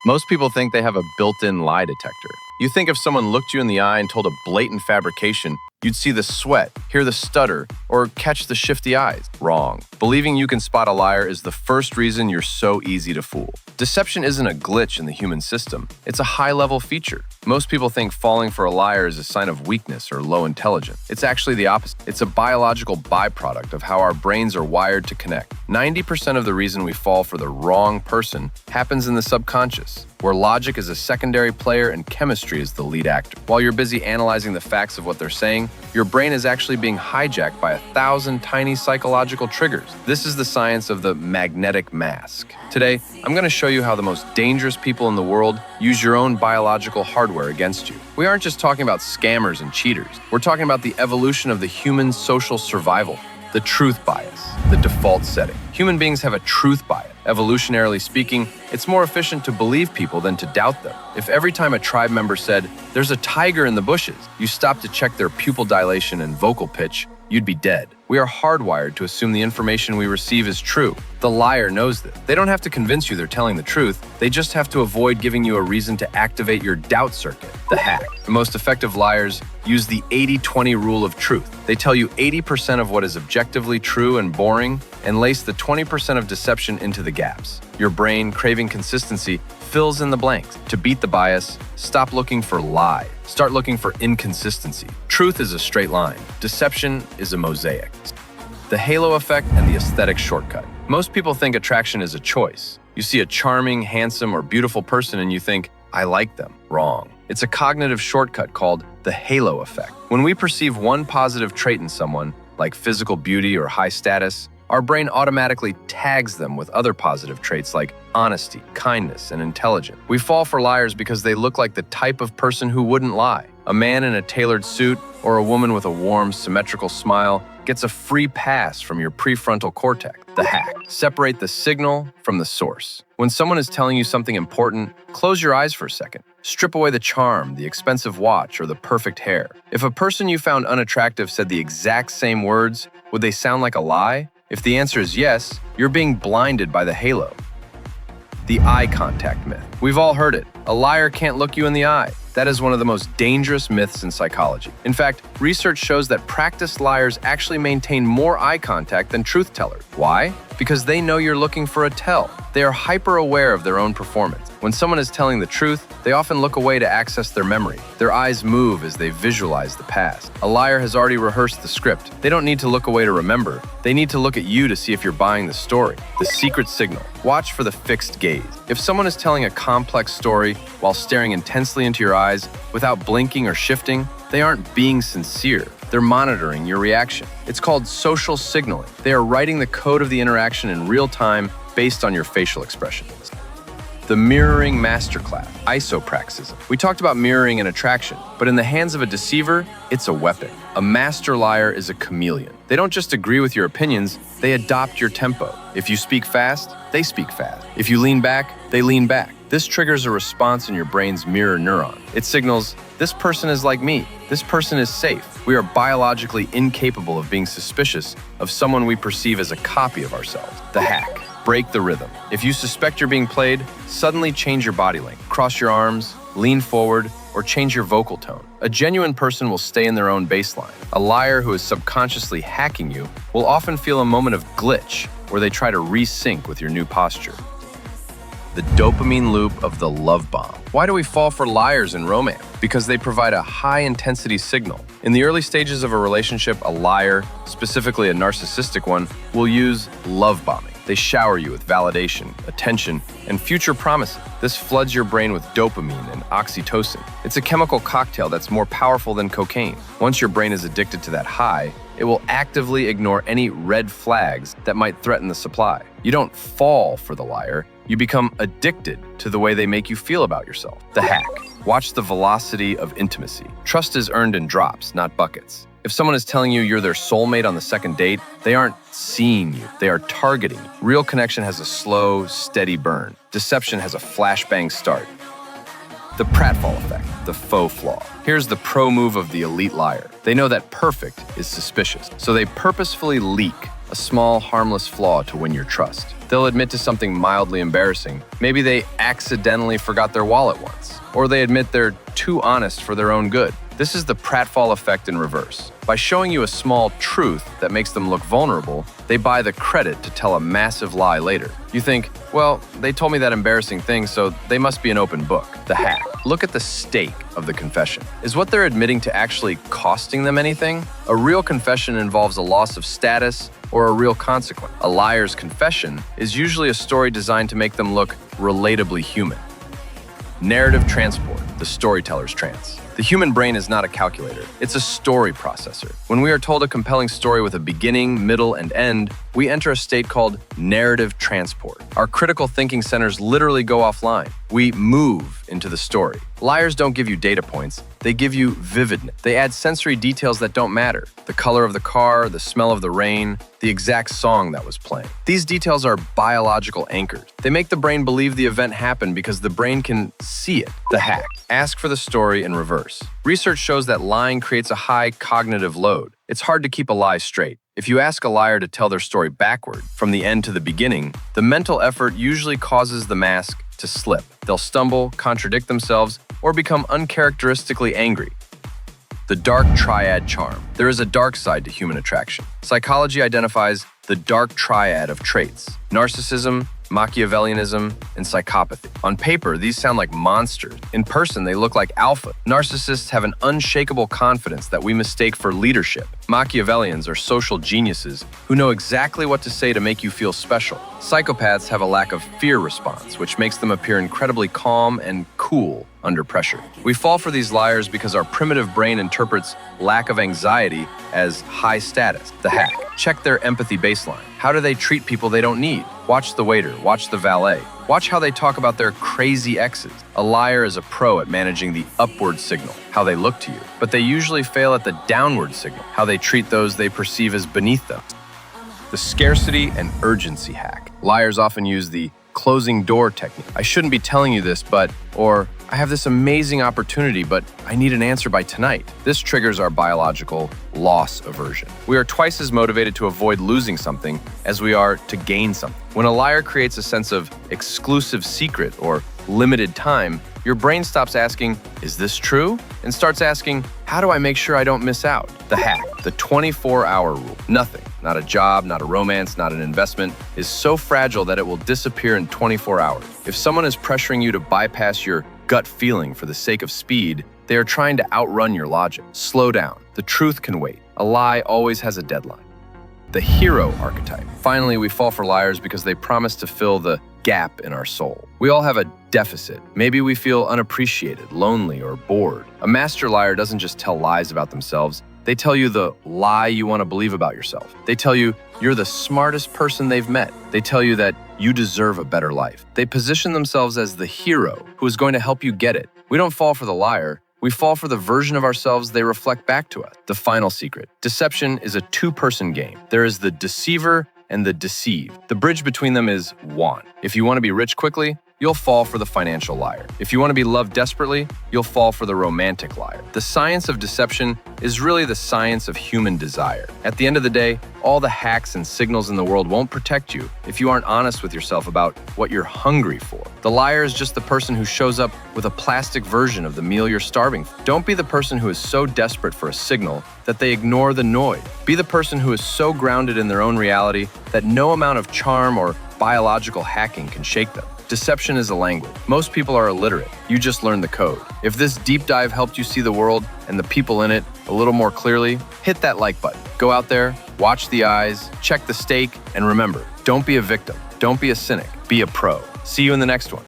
Most people think they have a built-in lie detector. You think if someone looked you in the eye and told a blatant fabrication, you'd see the sweat, hear the stutter, or catch the shifty eyes. Wrong. Believing you can spot a liar is the first reason you're so easy to fool. Deception isn't a glitch in the human system. It's a high-level feature. Most people think falling for a liar is a sign of weakness or low intelligence. It's actually the opposite. It's a biological byproduct of how our brains are wired to connect. 90% of the reason we fall for the wrong person happens in the subconscious, where logic is a secondary player and chemistry is the lead actor. While you're busy analyzing the facts of what they're saying, your brain is actually being hijacked by 1,000 tiny psychological triggers. This is the science of the magnetic mask. Today, I'm going to show you how the most dangerous people in the world use your own biological hardware against you. We aren't just talking about scammers and cheaters. We're talking about the evolution of the human social survival, the truth bias, the default setting. Human beings have a truth bias. Evolutionarily speaking, it's more efficient to believe people than to doubt them. If every time a tribe member said, "There's a tiger in the bushes," you stopped to check their pupil dilation and vocal pitch, you'd be dead. We are hardwired to assume the information we receive is true. The liar knows this. They don't have to convince you they're telling the truth. They just have to avoid giving you a reason to activate your doubt circuit, the hack. The most effective liars use the 80-20 rule of truth. They tell you 80% of what is objectively true and boring and lace the 20% of deception into the gaps. Your brain, craving consistency, fills in the blanks. To beat the bias, stop looking for lie. Start looking for inconsistency. Truth is a straight line. Deception is a mosaic. The halo effect and the aesthetic shortcut. Most people think attraction is a choice. You see a charming, handsome, or beautiful person and you think, "I like them." Wrong. It's a cognitive shortcut called the halo effect. When we perceive one positive trait in someone, like physical beauty or high status, our brain automatically tags them with other positive traits like honesty, kindness, and intelligence. We fall for liars because they look like the type of person who wouldn't lie. A man in a tailored suit or a woman with a warm, symmetrical smile gets a free pass from your prefrontal cortex, the hack. Separate the signal from the source. When someone is telling you something important, close your eyes for a second. Strip away the charm, the expensive watch, or the perfect hair. If a person you found unattractive said the exact same words, would they sound like a lie? If the answer is yes, you're being blinded by the halo. The eye contact myth. We've all heard it. A liar can't look you in the eye. That is one of the most dangerous myths in psychology. In fact, research shows that practiced liars actually maintain more eye contact than truth tellers. Why? Because they know you're looking for a tell. They are hyper-aware of their own performance. When someone is telling the truth, they often look away to access their memory. Their eyes move as they visualize the past. A liar has already rehearsed the script. They don't need to look away to remember. They need to look at you to see if you're buying the story. The secret signal. Watch for the fixed gaze. If someone is telling a complex story while staring intensely into your eyes without blinking or shifting, they aren't being sincere. They're monitoring your reaction. It's called social signaling. They are writing the code of the interaction in real time based on your facial expressions. The mirroring masterclass, isopraxism. We talked about mirroring and attraction, but in the hands of a deceiver, it's a weapon. A master liar is a chameleon. They don't just agree with your opinions, they adopt your tempo. If you speak fast, they speak fast. If you lean back, they lean back. This triggers a response in your brain's mirror neuron. It signals, this person is like me. This person is safe. We are biologically incapable of being suspicious of someone we perceive as a copy of ourselves. The hack. Break the rhythm. If you suspect you're being played, suddenly change your body length. Cross your arms, lean forward, or change your vocal tone. A genuine person will stay in their own baseline. A liar who is subconsciously hacking you will often feel a moment of glitch where they try to resync with your new posture. The dopamine loop of the love bomb. Why do we fall for liars in romance? Because they provide a high-intensity signal. In the early stages of a relationship, a liar, specifically a narcissistic one, will use love bombing. They shower you with validation, attention, and future promises. This floods your brain with dopamine and oxytocin. It's a chemical cocktail that's more powerful than cocaine. Once your brain is addicted to that high, it will actively ignore any red flags that might threaten the supply. You don't fall for the liar, you become addicted to the way they make you feel about yourself. The hack. Watch the velocity of intimacy. Trust is earned in drops, not buckets. If someone is telling you you're their soulmate on the second date, they aren't seeing you, they are targeting you. Real connection has a slow, steady burn. Deception has a flashbang start. The Prattfall effect, the faux flaw. Here's the pro move of the elite liar. They know that perfect is suspicious, so they purposefully leak a small, harmless flaw to win your trust. They'll admit to something mildly embarrassing. Maybe they accidentally forgot their wallet once, or they admit they're too honest for their own good. This is the Prattfall effect in reverse. By showing you a small truth that makes them look vulnerable, they buy the credit to tell a massive lie later. You think, well, they told me that embarrassing thing, so they must be an open book. The hack. Look at the stake of the confession. Is what they're admitting to actually costing them anything? A real confession involves a loss of status or a real consequence. A liar's confession is usually a story designed to make them look relatably human. Narrative transport, the storyteller's trance. The human brain is not a calculator, it's a story processor. When we are told a compelling story with a beginning, middle, and end, we enter a state called narrative transport. Our critical thinking centers literally go offline. We move into the story. Liars don't give you data points, they give you vividness. They add sensory details that don't matter. The color of the car, the smell of the rain, the exact song that was playing. These details are biological anchors. They make the brain believe the event happened because the brain can see it. The hack. Ask for the story in reverse. Research shows that lying creates a high cognitive load. It's hard to keep a lie straight. If you ask a liar to tell their story backward, from the end to the beginning, the mental effort usually causes the mask to slip. They'll stumble, contradict themselves, or become uncharacteristically angry. The dark triad charm. There is a dark side to human attraction. Psychology identifies the dark triad of traits: narcissism, Machiavellianism, and psychopathy. On paper, these sound like monsters. In person, they look like alpha. Narcissists have an unshakable confidence that we mistake for leadership. Machiavellians are social geniuses who know exactly what to say to make you feel special. Psychopaths have a lack of fear response, which makes them appear incredibly calm and cool under pressure. We fall for these liars because our primitive brain interprets lack of anxiety as high status. The hack. Check their empathy baseline. How do they treat people they don't need? Watch the waiter, watch the valet. Watch how they talk about their crazy exes. A liar is a pro at managing the upward signal, how they look to you, but they usually fail at the downward signal, how they treat those they perceive as beneath them. The scarcity and urgency hack. Liars often use the closing door technique. I shouldn't be telling you this, or I have this amazing opportunity, but I need an answer by tonight. This triggers our biological loss aversion. We are twice as motivated to avoid losing something as we are to gain something. When a liar creates a sense of exclusive secret or limited time, your brain stops asking, is this true? And starts asking, how do I make sure I don't miss out? The hack, the 24-hour rule. Nothing, not a job, not a romance, not an investment, is so fragile that it will disappear in 24 hours. If someone is pressuring you to bypass your gut feeling for the sake of speed, they are trying to outrun your logic. Slow down. The truth can wait. A lie always has a deadline. The hero archetype. Finally, we fall for liars because they promise to fill the gap in our soul. We all have a deficit. Maybe we feel unappreciated, lonely, or bored. A master liar doesn't just tell lies about themselves. They tell you the lie you want to believe about yourself. They tell you you're the smartest person they've met. They tell you that you deserve a better life. They position themselves as the hero who is going to help you get it. We don't fall for the liar. We fall for the version of ourselves they reflect back to us. The final secret. Deception is a two-person game. There is the deceiver and the deceived. The bridge between them is want. If you want to be rich quickly, you'll fall for the financial liar. If you want to be loved desperately, you'll fall for the romantic liar. The science of deception is really the science of human desire. At the end of the day, all the hacks and signals in the world won't protect you if you aren't honest with yourself about what you're hungry for. The liar is just the person who shows up with a plastic version of the meal you're starving for. Don't be the person who is so desperate for a signal that they ignore the noise. Be the person who is so grounded in their own reality that no amount of charm or biological hacking can shake them. Deception is a language. Most people are illiterate. You just learned the code. If this deep dive helped you see the world and the people in it a little more clearly, hit that like button. Go out there, watch the eyes, check the stake, and remember, don't be a victim. Don't be a cynic. Be a pro. See you in the next one.